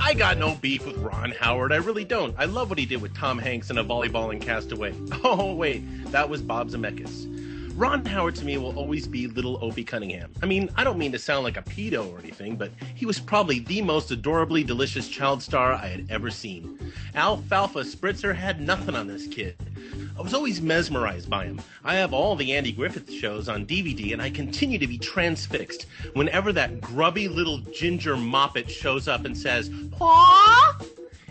I got no beef with Ron Howard. I really don't. I love what he did with Tom Hanks in A Volleyball and Castaway. Oh, wait. That was Bob Zemeckis. Ron Howard to me will always be little Opie Cunningham. I mean, I don't mean to sound like a pedo or anything, but he was probably the most adorably delicious child star I had ever seen. Alfalfa Spritzer had nothing on this kid. I was always mesmerized by him. I have all the Andy Griffith shows on DVD, and I continue to be transfixed whenever that grubby little ginger moppet shows up and says, "Paw?"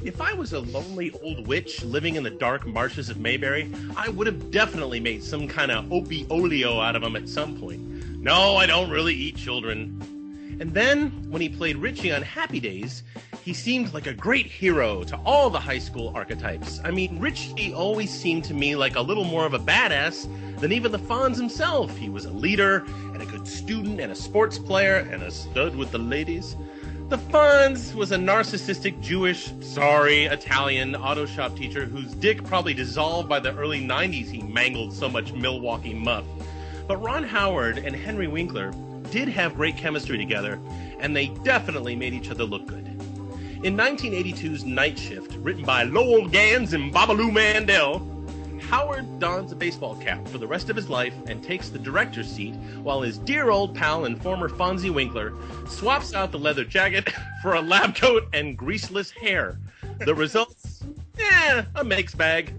If I was a lonely old witch living in the dark marshes of Mayberry, I would have definitely made some kind of Opie Olio out of him at some point. No, I don't really eat children. And then, when he played Richie on Happy Days, he seemed like a great hero to all the high school archetypes. I mean, Richie always seemed to me like a little more of a badass than even the Fonz himself. He was a leader, and a good student, and a sports player, and a stud with the ladies. The Fonz was a narcissistic Jewish, Italian auto shop teacher whose dick probably dissolved by the early 90s he mangled so much Milwaukee muff. But Ron Howard and Henry Winkler did have great chemistry together, and they definitely made each other look good. In 1982's Night Shift, written by Lowell Gans and Babaloo Mandel, Howard dons a baseball cap for the rest of his life and takes the director's seat while his dear old pal and former Fonzie Winkler swaps out the leather jacket for a lab coat and greaseless hair. The results? A mixed bag.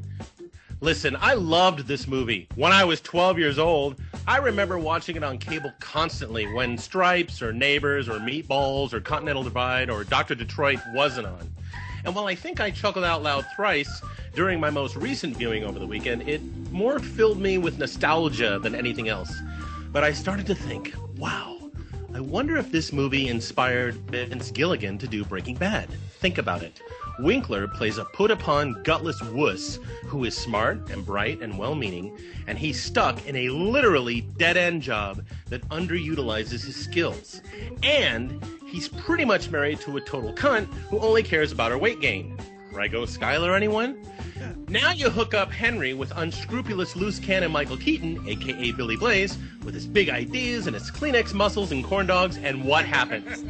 Listen, I loved this movie. When I was 12 years old, I remember watching it on cable constantly when Stripes or Neighbors or Meatballs or Continental Divide or Dr. Detroit wasn't on. And while I think I chuckled out loud thrice during my most recent viewing over the weekend, it more filled me with nostalgia than anything else. But I started to think, wow, I wonder if this movie inspired Vince Gilligan to do Breaking Bad. Think about it. Winkler plays a put-upon, gutless wuss who is smart and bright and well-meaning, and he's stuck in a literally dead-end job that underutilizes his skills. And he's pretty much married to a total cunt who only cares about her weight gain. Rigo Skyler, anyone? Now you hook up Henry with unscrupulous loose cannon Michael Keaton, a.k.a. Billy Blaze, with his big ideas and his Kleenex muscles and corn dogs, and what happens?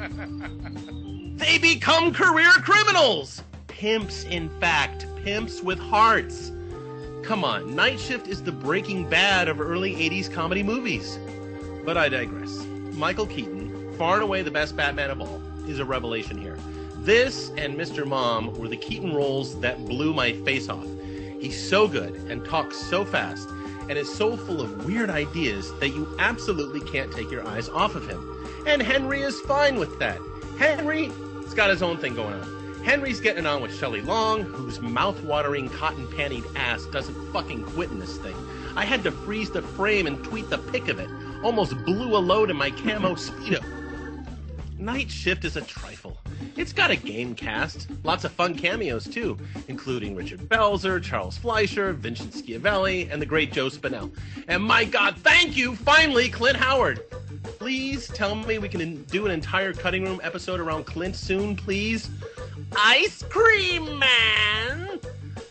They become career criminals! Pimps, in fact. Pimps with hearts. Come on, Night Shift is the Breaking Bad of early 80s comedy movies. But I digress. Michael Keaton, far and away the best Batman of all, is a revelation here. This and Mr. Mom were the Keaton roles that blew my face off. He's so good and talks so fast and is so full of weird ideas that you absolutely can't take your eyes off of him. And Henry is fine with that. Henry's got his own thing going on. Henry's getting on with Shelley Long, whose mouth-watering, cotton-pantied ass doesn't fucking quit in this thing. I had to freeze the frame and tweet the pic of it. Almost blew a load in my camo Speedo. Night Shift is a trifle. It's got a game cast, lots of fun cameos too, including Richard Belzer, Charles Fleischer, Vincent Schiavelli, and the great Joe Spinell. And my God, thank you, finally, Clint Howard. Please tell me we can do an entire Cutting Room episode around Clint soon, please. Ice Cream Man!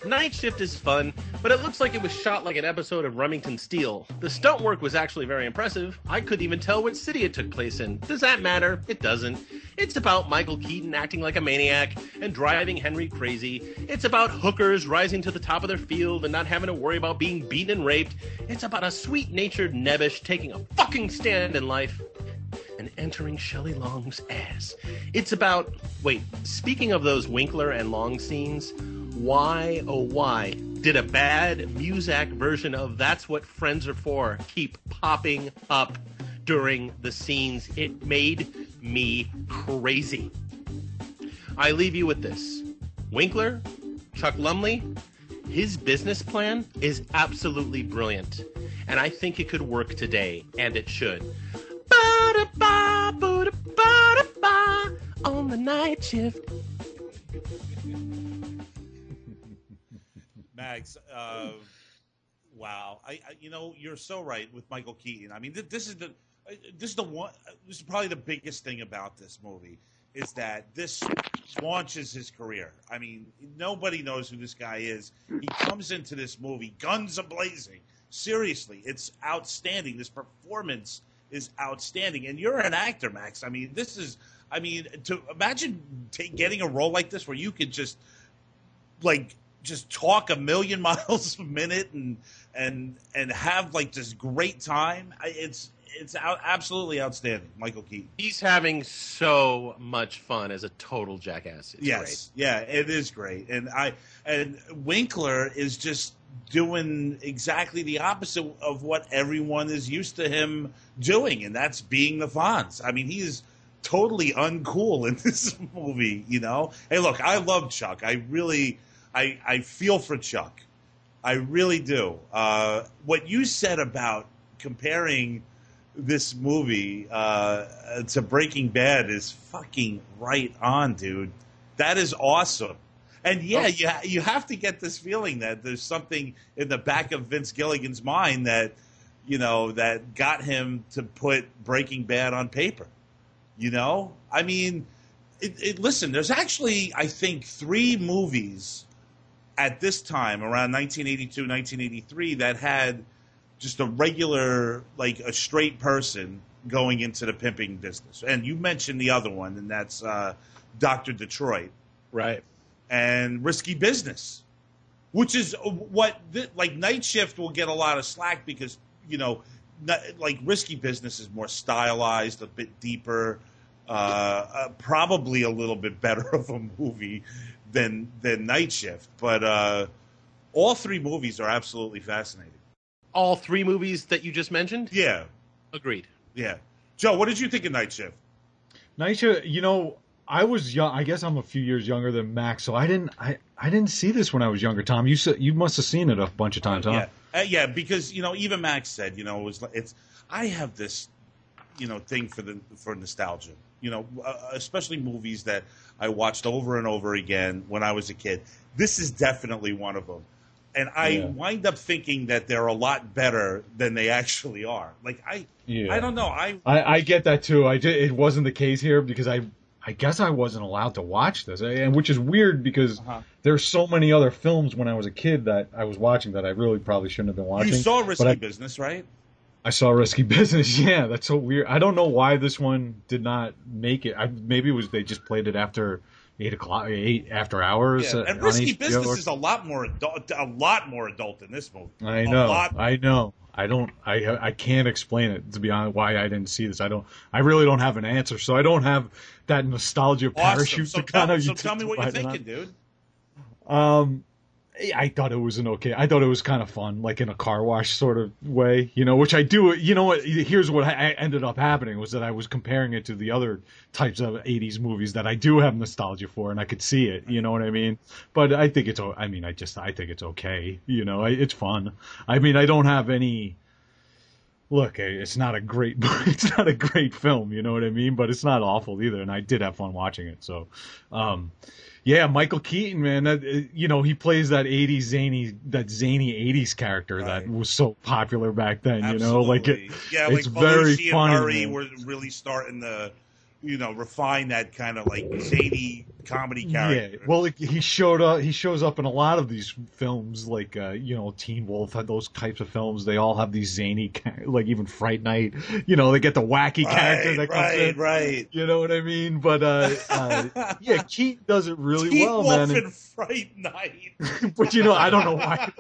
Night Shift is fun, but it looks like it was shot like an episode of Remington Steele. The stunt work was actually very impressive. I couldn't even tell which city it took place in. Does that matter? It doesn't. It's about Michael Keaton acting like a maniac and driving Henry crazy. It's about hookers rising to the top of their field and not having to worry about being beaten and raped. It's about a sweet-natured Nebbish taking a fucking stand in life and entering Shelley Long's ass. It's about... Wait, speaking of those Winkler and Long scenes, why, oh why, did a bad Muzak version of That's What Friends Are For keep popping up during the scenes? It made me crazy. I leave you with this. Winkler, Chuck Lumley, his business plan is absolutely brilliant. And I think it could work today, and it should. On the Night Shift. Max, wow. You're so right with Michael Keaton. I mean, this is probably the biggest thing about this movie is that this launches his career. I mean, nobody knows who this guy is. He comes into this movie, guns a-blazing. Seriously, it's outstanding. This performance is outstanding. And you're an actor, Max. I mean, this is I mean, to imagine getting a role like this where you could just talk a million miles a minute and have like this great time. It's absolutely outstanding, Michael Keaton. He's having so much fun as a total jackass. It's yes, great. yeah, it is great, and Winkler is just doing exactly the opposite of what everyone is used to him doing, and that's being the Fonz. I mean, he is totally uncool in this movie, you know? Hey, look, I love Chuck. I feel for Chuck. I really do. What you said about comparing this movie to Breaking Bad is fucking right on, dude. That is awesome. And yeah, you have to get this feeling that there's something in the back of Vince Gilligan's mind that, you know, that got him to put Breaking Bad on paper. You know? I mean, listen, there's actually, I think, 3 movies at this time, around 1982, 1983, that had just a regular, like a straight person going into the pimping business. And you mentioned the other one, and that's Dr. Detroit. Right. And Risky Business, which is what, like, Night Shift will get a lot of slack because, you know, like Risky Business is more stylized, a bit deeper, probably a little bit better of a movie than Night Shift. But all 3 movies are absolutely fascinating. All 3 movies that you just mentioned? Yeah. Agreed. Yeah. Joe, what did you think of Night Shift? Night Shift, you know, I was young. I guess I'm a few years younger than Max, so I didn't see this when I was younger. Tom, you must have seen it a bunch of times, huh? Yeah, yeah. Because you know, even Max said, you know, I have this, you know, thing for nostalgia. You know, especially movies that I watched over and over again when I was a kid. This is definitely one of them, and I wind up thinking that they're a lot better than they actually are. Like I don't know. I get that too. It wasn't the case here because I guess I wasn't allowed to watch this, and which is weird because there's so many other films when I was a kid that I was watching that I really probably shouldn't have been watching. You saw Risky Business, right? I saw Risky Business. Yeah, that's so weird. I don't know why this one did not make it. Maybe it was they just played it after 8 after hours. Yeah. And Risky Business is a lot more adult than this movie. I know. I can't explain it, to be honest, why I didn't see this. I really don't have an answer, so I don't have that nostalgia parachute to kind of. So tell me what you're thinking, dude. I thought it was I thought it was kind of fun, like in a car wash sort of way, you know, which I do. You know what? Here's what I ended up happening was that I was comparing it to the other types of 80s movies that I do have nostalgia for, and I could see it, you know what I mean? But I think I think it's okay, you know, it's fun. I mean, I don't have any, look, it's not a great film, you know what I mean? But it's not awful either, and I did have fun watching it, so, yeah, Michael Keaton, man, that, you know, he plays that zany 80s character that was so popular back then, you know, like it's very funny. And Murray were really starting to, you know, refine that kind of like zany comedy character. Yeah, well, he shows up in a lot of these films, like you know, Teen Wolf, those types of films. They all have these zany, like even Fright Night. You know, they get the wacky character that comes in. Right. You know what I mean? But yeah, Keaton does it really well, man. Teen Wolf and Fright Night. But you know, I don't know why.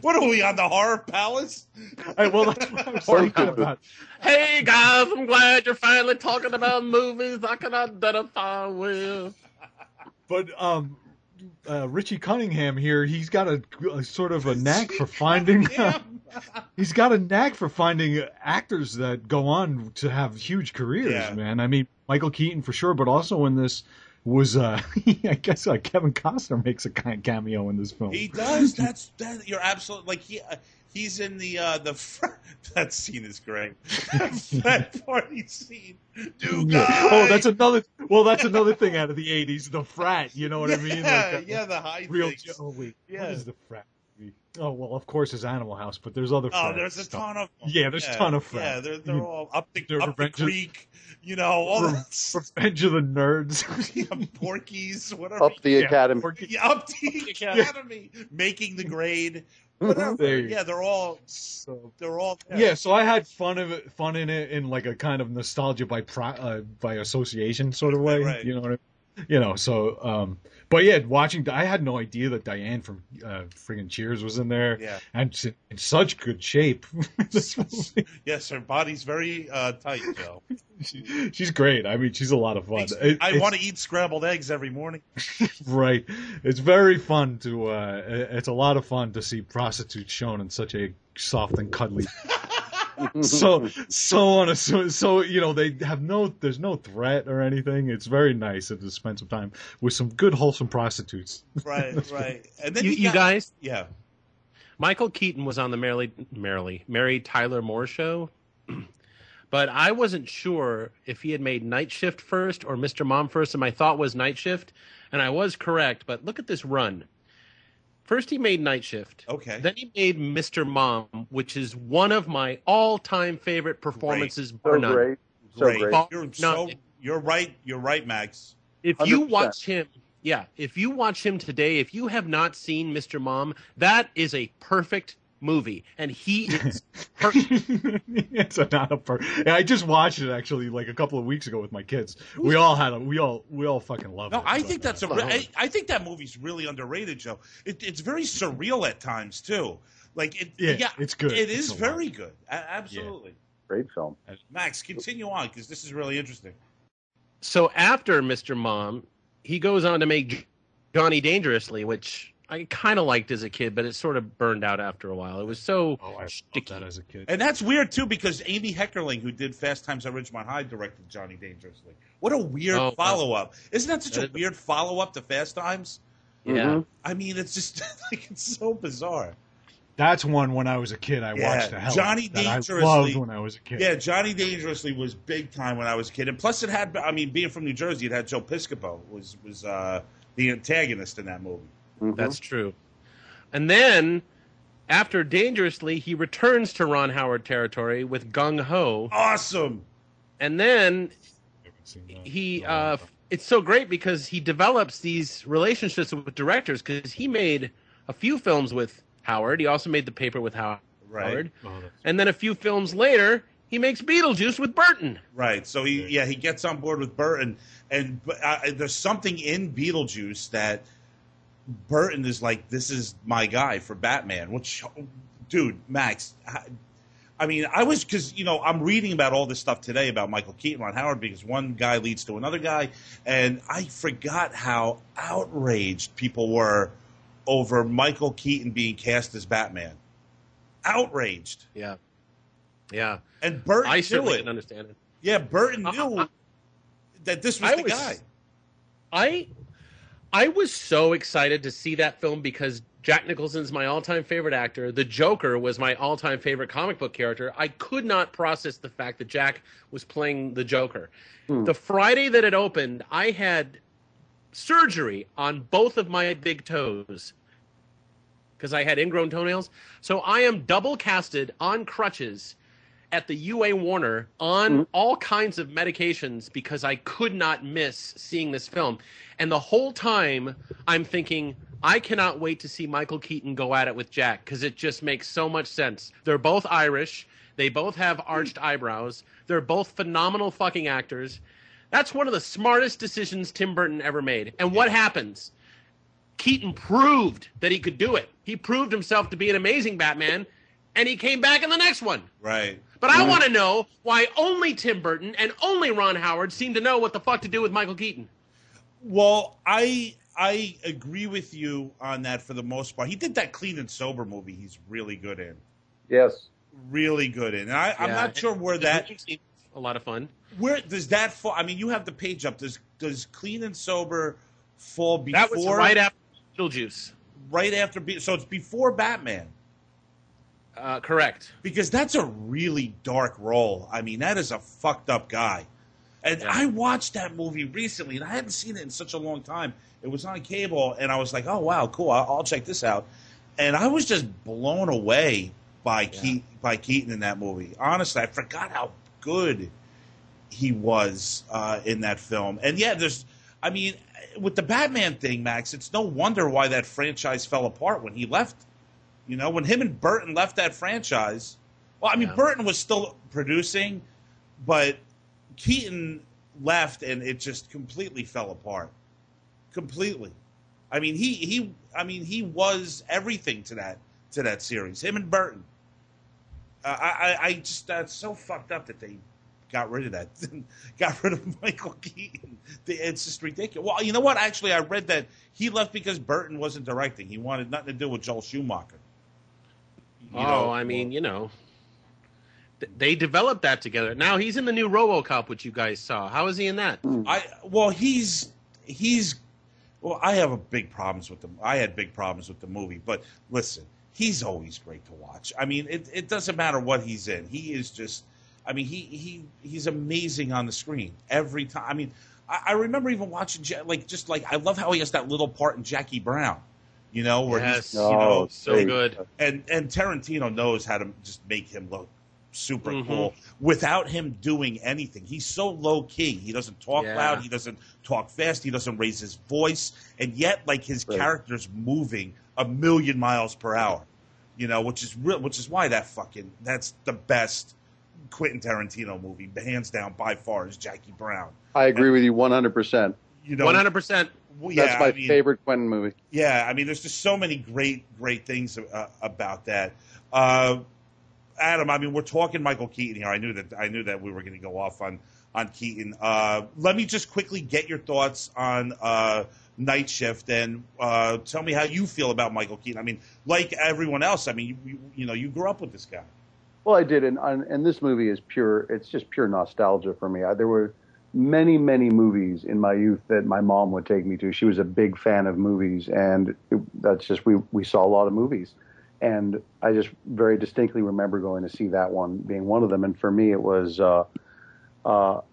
What are we on the Horror Palace? Well, that's what I was thinking about. Hey guys, I'm glad you're finally talking about movies I can identify with. But Richie Cunningham here, he's got a sort of a knack for finding. He's got a knack for finding actors that go on to have huge careers, man. I mean, Michael Keaton for sure, but also in this was I guess Kevin Costner makes a kind of cameo in this film. He does. That you're absolutely like he's in the that scene is great. That party scene. Oh, that's another thing out of the 80s, the frat, you know what I mean? Yeah, the high real things. What is the frat? Oh well, of course, there's Animal House, but there's other. Oh, there's a ton of them. Yeah, there's a ton of friends. Yeah, they're all up the creek, all that. Revenge of the Nerds. Porkies, whatever. Up the Academy. Up the Academy. Making the Grade. Whatever. Yeah, they're all. Yeah, so I had fun in it in like a kind of nostalgia by association sort of way. Right. You know what I mean? So but yeah, I had no idea that Diane from friggin' Cheers was in there. Yeah. And in such good shape. Yes, her body's very tight, Joe. She's great. I mean, she's a lot of fun. I want to eat scrambled eggs every morning. Right. It's very fun to it's a lot of fun to see prostitutes shown in such a soft and cuddly so they have there's no threat or anything. It's very nice to spend some time with some good wholesome prostitutes. Right. And then you guys, yeah. Michael Keaton was on the Mary Tyler Moore show, but I wasn't sure if he had made Night Shift first or Mr. Mom first, and my thought was Night Shift, and I was correct. But look at this run. First, he made Night Shift. Okay. Then he made Mr. Mom, which is one of my all-time favorite performances. So great. You're right. You're right, Max. If you watch him, if you watch him today, if you have not seen Mr. Mom, that is a perfect movie, and he is perfect. I just watched it actually like a couple of weeks ago with my kids. We all fucking loved it. I think I think that movie's really underrated, Joe. It's very surreal at times too. It's good. It is very good. Absolutely. Yeah. Great film. Max, continue on because this is really interesting. So after Mr. Mom, he goes on to make Johnny Dangerously, which I kind of liked as a kid, but it sort of burned out after a while. It was so sticky. That as a kid. And that's weird, too, because Amy Heckerling, who did Fast Times at Ridgemont High, directed Johnny Dangerously. What a weird follow-up. Isn't that such a weird follow-up to Fast Times? Yeah. Mm-hmm. I mean, it's just it's so bizarre. That's one when I was a kid I watched the hell Johnny Dangerously. I loved when I was a kid. Yeah, Johnny Dangerously was big time when I was a kid. And plus it had, being from New Jersey, it had Joe Piscopo was the antagonist in that movie. Mm-hmm. That's true. And then, after Dangerously, he returns to Ron Howard territory with Gung Ho. Awesome. And then it's so great because he develops these relationships with directors because he made a few films with Howard. He also made The Paper with Howard. Right. And then a few films later, he makes Beetlejuice with Burton. Right. So he gets on board with Burton, and there's something in Beetlejuice that Burton is like, this is my guy for Batman. Which, dude, Max. I'm reading about all this stuff today about Michael Keaton on Howard because one guy leads to another guy, and I forgot how outraged people were over Michael Keaton being cast as Batman. Outraged. Yeah. And Burton I certainly knew didn't understand it. Yeah, Burton knew that this was the guy. I was so excited to see that film because Jack Nicholson's my all-time favorite actor. The Joker was my all-time favorite comic book character. I could not process the fact that Jack was playing the Joker. The Friday that it opened, I had surgery on both of my big toes because I had ingrown toenails. So I am double casted on crutches at the UA Warner on all kinds of medications because I could not miss seeing this film. And the whole time I'm thinking, I cannot wait to see Michael Keaton go at it with Jack because it just makes so much sense. They're both Irish. They both have arched eyebrows. They're both phenomenal fucking actors. That's one of the smartest decisions Tim Burton ever made. And what happens? Keaton proved that he could do it. He proved himself to be an amazing Batman, and he came back in the next one. Right. But I want to know why only Tim Burton and only Ron Howard seem to know what the fuck to do with Michael Keaton. Well, I agree with you on that for the most part. He did that Clean and Sober movie he's really good in. Yes. Really good in. And I'm not sure where that... A lot of fun. Where does that fall? I mean, you have the page up. Does Clean and Sober fall before... That was right after Beetlejuice. Right after... So it's before Batman. Correct. Because that's a really dark role. I mean, that is a fucked up guy. And I watched that movie recently, and I hadn't seen it in such a long time. It was on cable, and I was like, oh, wow, cool, I'll check this out. And I was just blown away by Keaton in that movie. Honestly, I forgot how good he was in that film. And yeah, with the Batman thing, Max, it's no wonder why that franchise fell apart when he left. When him and Burton left that franchise. Well, I mean, Burton was still producing, but Keaton left, and it just completely fell apart. Completely. I mean, he was everything to that series. Him and Burton. I just that's so fucked up that they got rid of that. Got rid of Michael Keaton. It's just ridiculous. Well, you know what? Actually, I read that he left because Burton wasn't directing. He wanted nothing to do with Joel Schumacher. They developed that together. Now he's in the new RoboCop, which you guys saw. How is he in that? I have big problems with them. I had big problems with the movie, but listen, he's always great to watch. I mean, it doesn't matter what he's in. He is just, I mean, he's amazing on the screen every time. I mean, I remember even watching I love how he has that little part in Jackie Brown, where he's so good. And Tarantino knows how to just make him look super cool without him doing anything. He's so low key. He doesn't talk loud. He doesn't talk fast. He doesn't raise his voice, and yet his character's moving 1,000,000 miles per hour. Which is why that's the best Quentin Tarantino movie, hands down by far, is Jackie Brown. I agree with you 100%. 100%. That's my favorite Quentin movie. Yeah, I mean, there's just so many great things about that. Adam, I mean, we're talking Michael Keaton here. I knew that we were going to go off on Keaton. Let me just quickly get your thoughts on Night Shift, and tell me how you feel about Michael Keaton. I mean, like everyone else, I mean, you grew up with this guy. Well, I did, and this movie is pure. It's just pure nostalgia for me. There were many movies in my youth that my mom would take me to. She was a big fan of movies, and we saw a lot of movies. And I just very distinctly remember going to see that one being one of them. And for me, it was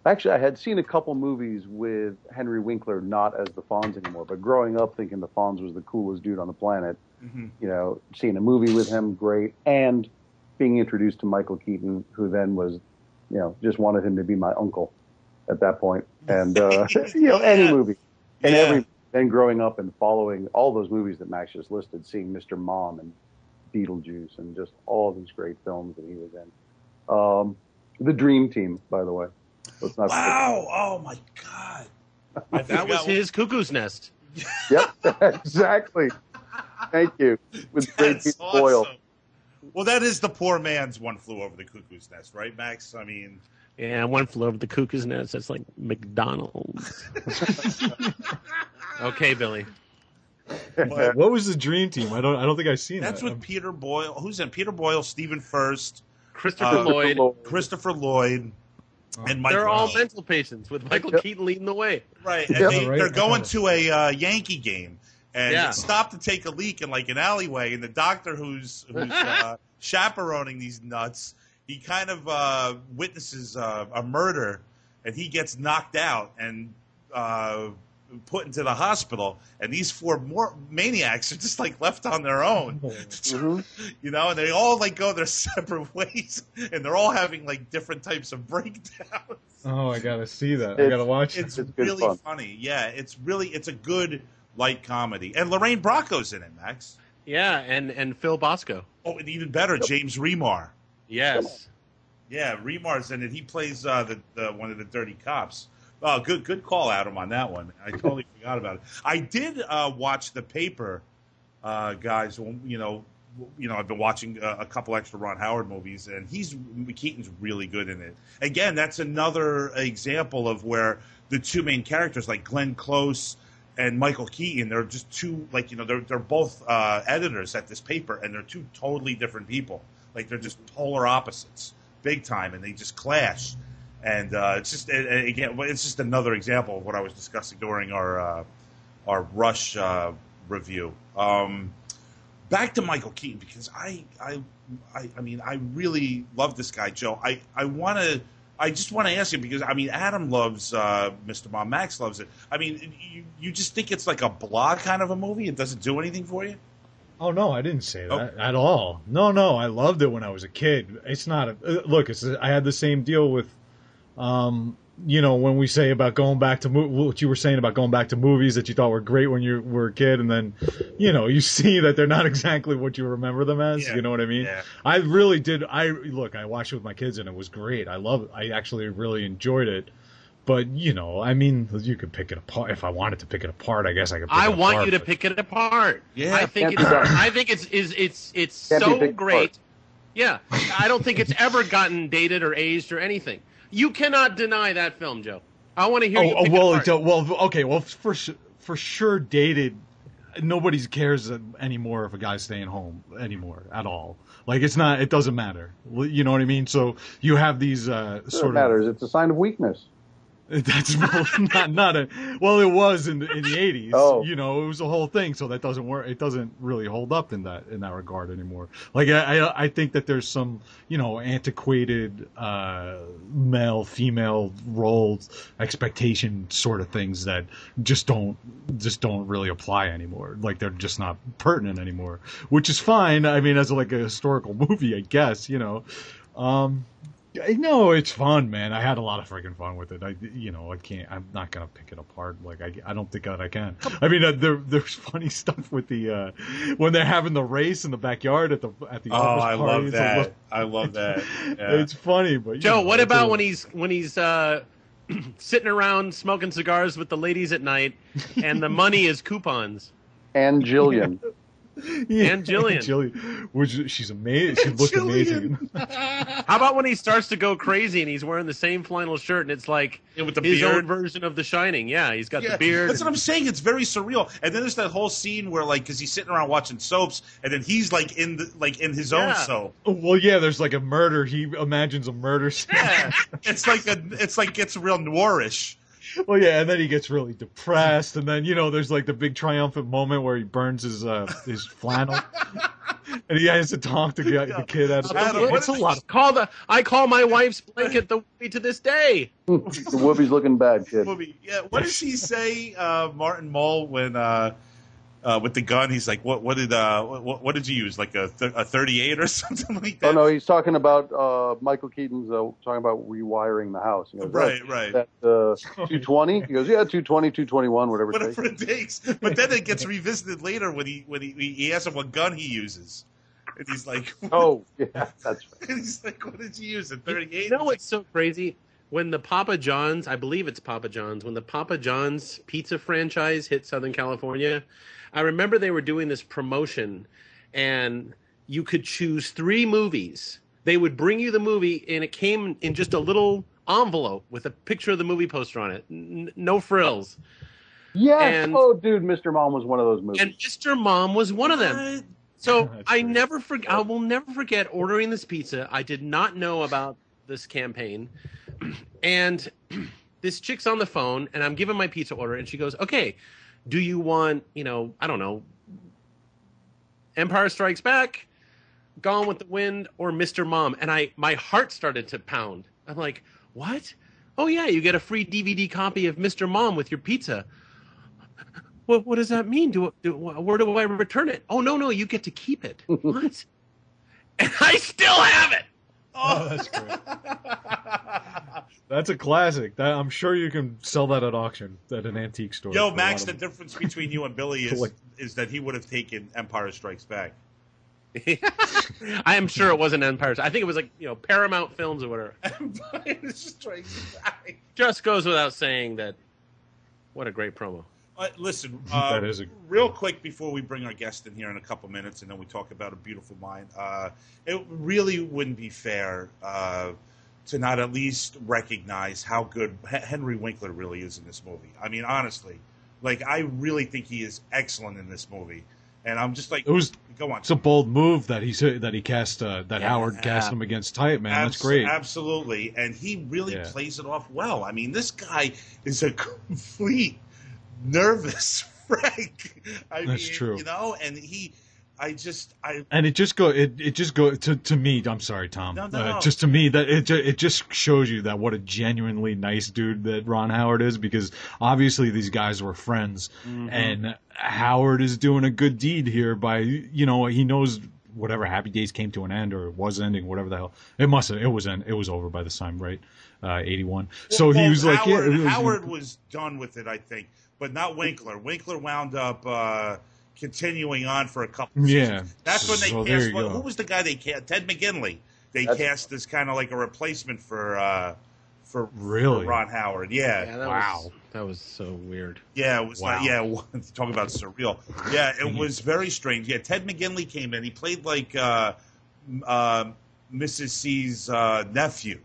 actually I had seen a couple movies with Henry Winkler, not as the Fonz anymore, but growing up thinking the Fonz was the coolest dude on the planet. Seeing a movie with him, great, and being introduced to Michael Keaton, who then was, just wanted him to be my uncle at that point. And any movie, and then growing up and following all those movies that Max just listed, seeing Mr. Mom and Beetlejuice and just all these great films that he was in. The Dream Team, by the way. Let's not forget. Oh my God. That was his Cuckoo's Nest. Yep, exactly. Thank you. With great Pete Boyle. Well, that is the poor man's One Flew Over the Cuckoo's Nest, right, Max? I mean, yeah, One Flew Over the Cuckoo's Nest. That's like McDonald's. Okay, Billy. What was the Dream Team? I don't think I've seen that. That's with Peter Boyle. Who's in? Peter Boyle, Stephen Furst, Christopher Lloyd, and Michael. They're all mental patients with Michael Keaton leading the way. Right, and they're going to a Yankee game, and stop to take a leak in like an alleyway, and the doctor who's chaperoning these nuts, he kind of witnesses a murder, and he gets knocked out and put into the hospital, and these four more maniacs are just like left on their own. And they all like go their separate ways, and they're all having like different types of breakdowns. Oh, I gotta see that. I gotta watch it. It's really funny. Yeah, it's a good light comedy, and Lorraine Bracco's in it, Max. Yeah, and Phil Bosco. Oh, and even better, James Remar. Yes. Yeah, Remar's in it. He plays the one of the dirty cops. Oh, good call, Adam, on that one. I totally forgot about it. I did watch The Paper, guys. I've been watching a couple extra Ron Howard movies, and Keaton's really good in it. Again, that's another example of where the two main characters, like Glenn Close and Michael Keaton, they're just two, they're both editors at this paper, and they're two totally different people. Like, they're just polar opposites, big time, and they just clash. And it's just another example of what I was discussing during our Rush review. Back to Michael Keaton, because I really love this guy, Joe. I just want to ask you, because Adam loves Mr. Mom, Max loves it. You just think it's like a blah kind of a movie? It doesn't do anything for you? Oh no, I didn't say that at all. No, I loved it when I was a kid. It's not a look. I had the same deal with, when we say about going back to what you were saying about going back to movies that you thought were great when you were a kid, and then, you see that they're not exactly what you remember them as. Yeah. You know what I mean? Yeah. I really did. I watched it with my kids and it was great. I actually really enjoyed it. But, I mean, you could pick it apart. If I wanted to pick it apart, I guess I could pick it apart. I want you to pick it apart. Yeah. I think it's so great. Yeah. I don't think it's ever gotten dated or aged or anything. You cannot deny that film, Joe. I want to hear you pick it apart. Okay, for sure dated. Nobody cares anymore if a guy's staying home anymore at all. Like, it doesn't matter. You know what I mean? So you have these sort of... It matters. It's a sign of weakness. That's not a well. It was in the 80s. Oh. It was a whole thing. So that doesn't work. It doesn't really hold up in that regard anymore. Like I think that there's some antiquated male female roles expectation sort of things that just don't really apply anymore. Like they're just not pertinent anymore, which is fine. I mean, as a historical movie, I guess. No, it's fun, man. I had a lot of freaking fun with it. I can't. I'm not gonna pick it apart. Like I don't think that I can. I mean, there's funny stuff with the when they're having the race in the backyard at the office I party. love that. I love that. Yeah. It's funny, but Joe, what about when he's sitting around smoking cigars with the ladies at night, and the money is coupons? And Jillian. And Jillian. Which she's amazing. She looks amazing. How about when he starts to go crazy and he's wearing the same flannel shirt and it's like with the his beard. own version of The Shining? Yeah, he's got the beard. That's what I'm saying. It's very surreal. And then there's that whole scene where because he's sitting around watching soaps, and then he's in his own soap. Well, yeah, there's a murder. He imagines a murder scene. Yeah, it's gets real noirish. Well, yeah, and then he gets really depressed, and then there's the big triumphant moment where he burns his flannel, and he has to talk to the kid out of it's a lot. I call my wife's blanket the Whoopi to this day. The Whoopi's looking bad, kid. Yeah, what does he say, Martin Mull, when with the gun? He's like, what did you use? Like a 38 or something like that? Oh no, he's talking about Michael Keaton's talking about rewiring the house. He goes, right. That 220. He goes, yeah, 220, 221, whatever it takes. But then it gets revisited later when he asks him what gun he uses, and he's like, oh yeah, that's right. And he's like, what did you use? A 38? You know what's so crazy? When the Papa John's, I believe it's Papa John's, when the Papa John's pizza franchise hit Southern California, I remember they were doing this promotion, and you could choose 3 movies. They would bring you the movie, and it came in just a little envelope with a picture of the movie poster on it. No frills. Yes. Dude, Mr. Mom was one of those movies. And Mr. Mom was one of them. So I will never forget ordering this pizza. I did not know about this campaign. And this chick's on the phone, and I'm giving my pizza order, and she goes, okay, do you want, I don't know, Empire Strikes Back, Gone with the Wind, or Mr. Mom? And my heart started to pound. I'm like, what? Oh, yeah, you get a free DVD copy of Mr. Mom with your pizza. What does that mean? Where do I return it? Oh, no, you get to keep it. What? And I still have it. Oh, that's great. That's a classic. I'm sure you can sell that at auction at an antique store. Yo, Max, the difference between you and Billy is that he would have taken Empire Strikes Back. I am sure it wasn't Empire. I think it was Paramount Films or whatever. Empire Strikes Back. Just goes without saying that. What a great promo. Listen, that is real quick before we bring our guest in here in a couple minutes, and then we talk about A Beautiful Mind. It really wouldn't be fair to not at least recognize how good Henry Winkler really is in this movie. I mean, honestly, I really think he is excellent in this movie, and I'm just like, go on. It's a bold move that he cast Howard cast him against Type, man. That's great. Absolutely, and he really plays it off well. I mean, this guy is a complete nervous wreck. That's true. And And it just go to me. I'm sorry, Tom. No. Just to me, that it just shows you that what a genuinely nice dude that Ron Howard is, because obviously these guys were friends, and Howard is doing a good deed here by, he knows whatever Happy Days came to an end, or it was ending, whatever the hell it was over by this time, right? 81. So he was Howard was done with it, I think, but not Winkler. Winkler wound up continuing on for a couple of seasons. That's when they cast. Who was the guy they cast? Ted McGinley. They cast as kind of like a replacement for Ron Howard. Yeah. That was so weird. Yeah, it was talk about surreal. Yeah, it was very strange. Yeah, Ted McGinley came in. He played like Mrs. C's nephew,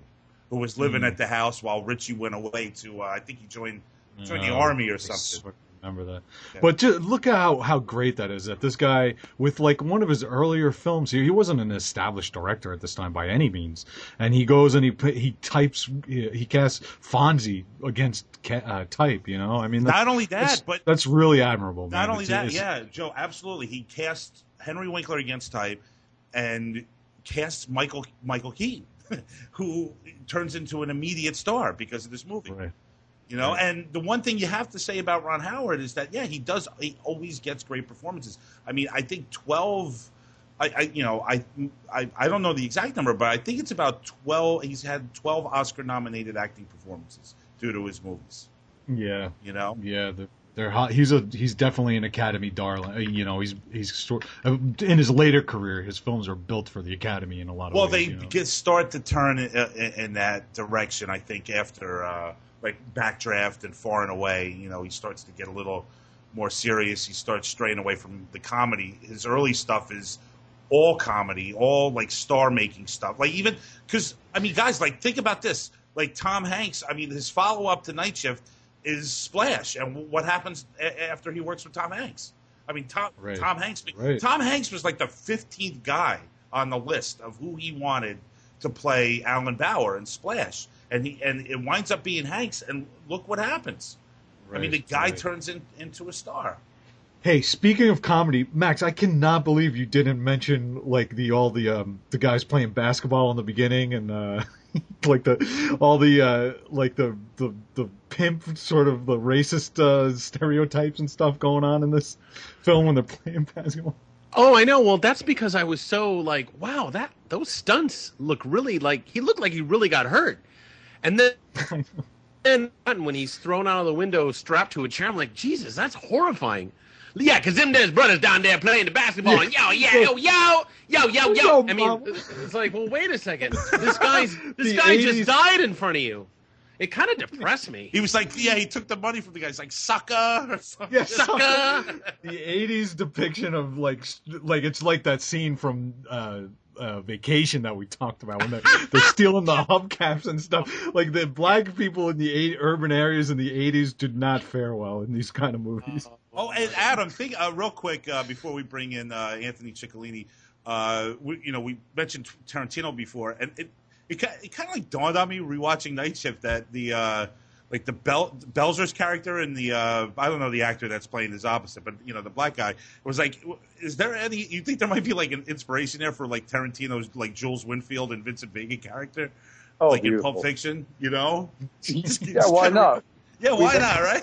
who was living at the house while Richie went away to. I think he joined the army or something. Remember that. Yeah. But look at how great that is, that this guy, with like one of his earlier films, he wasn't an established director at this time by any means, and he goes and he casts Fonzie against type, I mean, not only that, but that's really admirable, man. Not only that, yeah, Joe, absolutely. He cast Henry Winkler against type and cast Michael Keaton, who turns into an immediate star because of this movie. Right. And the one thing you have to say about Ron Howard is that, he always gets great performances. I mean, I think 12, I don't know the exact number, but I think it's about 12. He's had 12 Oscar-nominated acting performances due to his movies. Yeah. Yeah. They're hot. He's definitely an Academy darling. He's in his later career, his films are built for the Academy in a lot of ways. Well, they start to turn in that direction, I think, after like Backdraft and Far and Away. He starts to get a little more serious. He starts straying away from the comedy. His early stuff is all comedy, all like star-making stuff. Like even because guys, like think about this. Like Tom Hanks. His follow-up to Night Shift is Splash, and what happens after he works with Tom Hanks? Tom Hanks. Right. Tom Hanks was like the 15th guy on the list of who he wanted to play Alan Bauer in Splash, and it winds up being Hanks, and look what happens. Right, the guy turns into a star. Hey, speaking of comedy, Max, I cannot believe you didn't mention like the guys playing basketball in the beginning, and like the pimp sort of the racist stereotypes and stuff going on in this film when they're playing basketball. Oh, I know. Well, that's because I was so like, wow, those stunts look really like he looked like he really got hurt. And then when he's thrown out of the window strapped to a chair, I'm like, Jesus, that's horrifying. Yeah, because them there's brothers down there playing the basketball, and yo. I mean, it's like, well, wait a second. This guy just died in front of you. It kind of depressed me. He was like, he took the money from the guy. He's like, sucker, or something. Yeah, sucker. The 80s depiction of like it's like that scene from Vacation that we talked about when they're stealing the hubcaps and stuff. Like the black people in the urban areas in the 80s did not fare well in these kind of movies. And Adam, think real quick before we bring in Anthony Ciccolini. We mentioned Tarantino before, and it kind of like dawned on me rewatching Night Shift that the Belzer's character and the I don't know the actor that's playing his opposite, but the black guy was like, is there any? You think there might be like an inspiration there for like Tarantino's like Jules Winfield and Vincent Vega character, like beautiful. in Pulp Fiction? Yeah, why not? Yeah, why not? Right?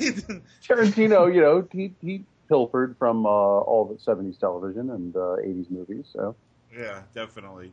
Tarantino, he pilfered from all the '70s television and '80s movies. So yeah, definitely.